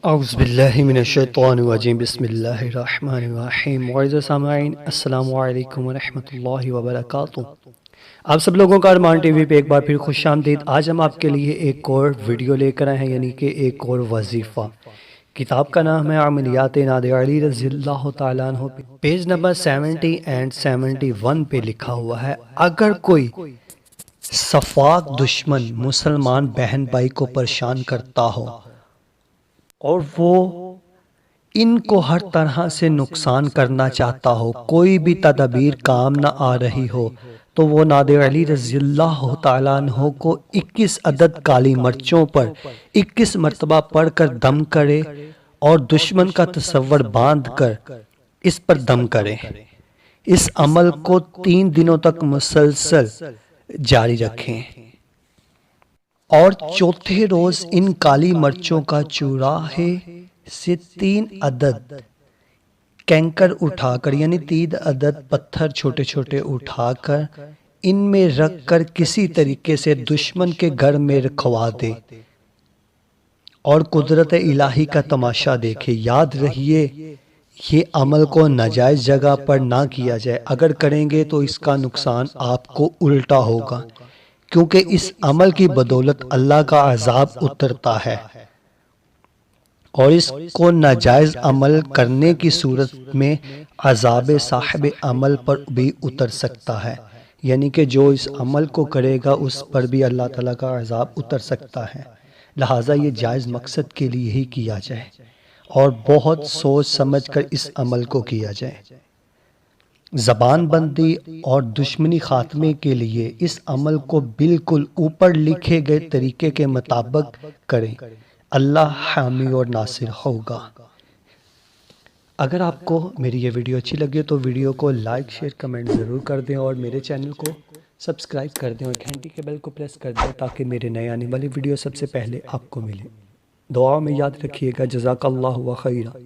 اعوذ باللہ من الشیطان الرجیم بسم اللہ الرحمن الرحیم معزز سامعین السلام علیکم ورحمۃ اللہ وبرکاتہ۔ آپ سب لوگوں کا ارمان ٹی وی پہ ایک بار پھر خوش آمدید۔ آج ہم آپ کے لیے ایک اور ویڈیو لے کر آئے ہیں، یعنی کہ ایک اور وظیفہ۔ کتاب کا نام ہے عملیات نادر علی رضی اللہ تعالیٰ عنہ، پیج نمبر 70 اینڈ 71 پہ لکھا ہوا ہے: اگر کوئی صفاق دشمن مسلمان بہن بھائی کو پریشان کرتا ہو اور وہ ان کو ہر طرح سے نقصان کرنا چاہتا ہو، کوئی بھی تدبیر کام نہ آ رہی ہو، تو وہ نادر علی رضی اللہ تعالیٰ عنہ کو 21 عدد کالی مرچوں پر 21 مرتبہ پڑھ کر دم کرے اور دشمن کا تصور باندھ کر اس پر دم کرے۔ اس عمل کو 3 دنوں تک مسلسل جاری رکھیں اور چوتھے روز ان کالی مرچوں کا چوراہے سے 3 عدد کینکر اٹھا کر، یعنی 3 عدد پتھر چھوٹے چھوٹے اٹھا کر ان میں رکھ کر کسی طریقے سے دشمن کے گھر میں رکھوا دے اور قدرت الہی کا تماشا دیکھے۔ یاد رہیے، یہ عمل کو ناجائز جگہ پر نہ کیا جائے، اگر کریں گے تو اس کا نقصان آپ کو الٹا ہوگا، کیونکہ اس عمل کی بدولت اللہ کا عذاب اترتا ہے، اور اس کو ناجائز عمل کرنے کی صورت میں عذاب صاحب عمل پر بھی اتر سکتا ہے، یعنی کہ جو اس عمل کو کرے گا اس پر بھی اللہ تعالیٰ کا عذاب اتر سکتا ہے۔ لہٰذا یہ جائز مقصد کے لیے ہی کیا جائے اور بہت سوچ سمجھ کر اس عمل کو کیا جائے۔ زبان بندی اور دشمنی خاتمے کے لیے اس عمل کو بالکل اوپر لکھے گئے طریقے کے مطابق کریں، اللہ حامی اور ناصر ہوگا۔ اگر آپ کو میری یہ ویڈیو اچھی لگے تو ویڈیو کو لائک شیئر کمنٹ ضرور کر دیں، اور میرے چینل کو سبسکرائب کر دیں اور گھنٹی کے بیل کو پریس کر دیں تاکہ میرے نئے آنے والی ویڈیو سب سے پہلے آپ کو ملے۔ دعا میں یاد رکھیے گا۔ جزاک اللہ خیرہ۔